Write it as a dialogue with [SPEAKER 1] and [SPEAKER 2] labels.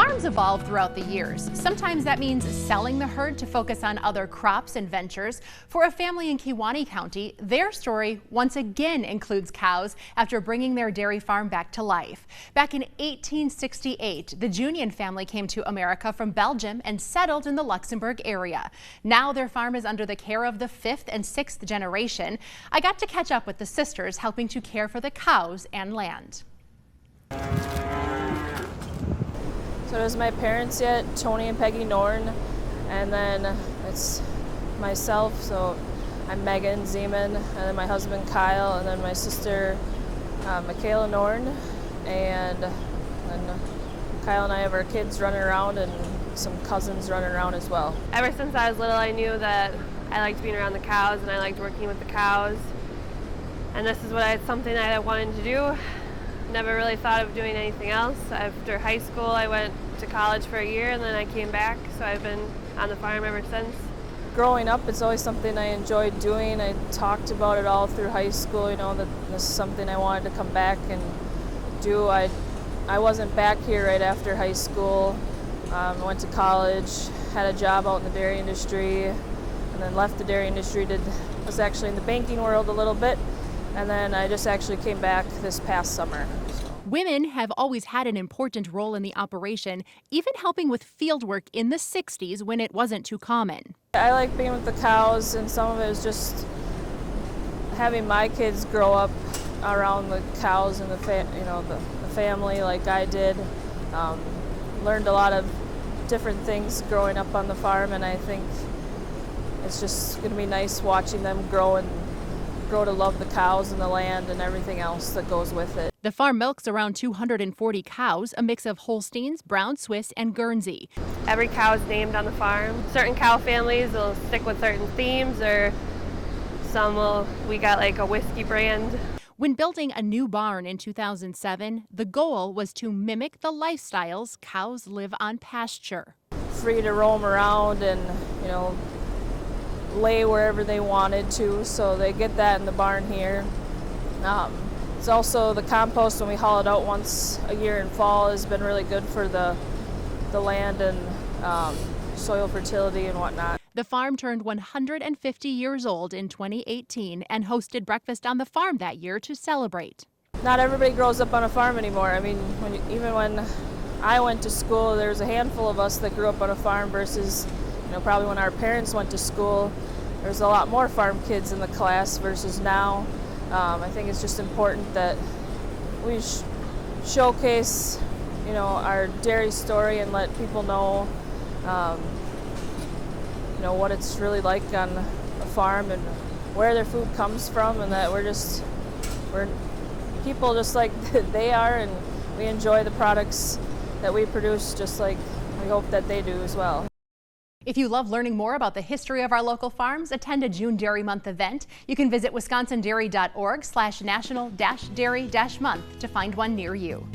[SPEAKER 1] Farms evolve throughout the years. Sometimes that means selling the herd to focus on other crops and ventures. For a family in Kewaunee County, their story once again includes cows after bringing their dairy farm back to life. Back in 1868, the Junion family came to America from Belgium and settled in the Luxembourg area. Now their farm is under the care of the 5th and 6th generation. I got to catch up with the sisters helping to care for the cows and land.
[SPEAKER 2] So there's my parents yet, Tony and Peggy Norn, and then it's myself, so I'm Megan Zeman, and then my husband Kyle, and then my sister Michaela Norn, and then Kyle and I have our kids running around and some cousins running around as well.
[SPEAKER 3] Ever since I was little, I knew that I liked being around the cows and I liked working with the cows, and this is something that I wanted to do. Never really thought of doing anything else. After high school, I went to college for a year and then I came back, so I've been on the farm ever since.
[SPEAKER 2] Growing up, it's always something I enjoyed doing. I talked about it all through high school, that this is something I wanted to come back and do. I wasn't back here right after high school. I went to college, had a job out in the dairy industry, and then left the dairy industry, was actually in the banking world a little bit. And then I just actually came back this past summer.
[SPEAKER 1] Women have always had an important role in the operation, even helping with field work in the 60s when it wasn't too common.
[SPEAKER 2] I like being with the cows, and some of it is just having my kids grow up around the cows and the family like I did. Learned a lot of different things growing up on the farm, and I think it's just going to be nice watching them grow to love the cows and the land and everything else that goes with it.
[SPEAKER 1] The farm milks around 240 cows, a mix of Holsteins, Brown Swiss, and Guernsey.
[SPEAKER 3] Every cow is named on the farm. Certain cow families will stick with certain themes, or we got like a whiskey brand.
[SPEAKER 1] When building a new barn in 2007, the goal was to mimic the lifestyles cows live on pasture.
[SPEAKER 2] Free to roam around and, lay wherever they wanted to, so they get that in the barn here. It's also the compost, when we haul it out once a year in fall, has been really good for the land and soil fertility and whatnot.
[SPEAKER 1] The farm turned 150 years old in 2018 and hosted breakfast on the farm that year to celebrate.
[SPEAKER 2] Not everybody grows up on a farm anymore. I mean, even when I went to school, there was a handful of us that grew up on a farm versus probably when our parents went to school, there's a lot more farm kids in the class versus now. I think it's just important that we showcase, our dairy story and let people know, what it's really like on a farm and where their food comes from, and that we're people just like they are, and we enjoy the products that we produce just like we hope that they do as well.
[SPEAKER 1] If you love learning more about the history of our local farms, attend a June Dairy Month event. You can visit wisconsindairy.org/national-dairy-month to find one near you.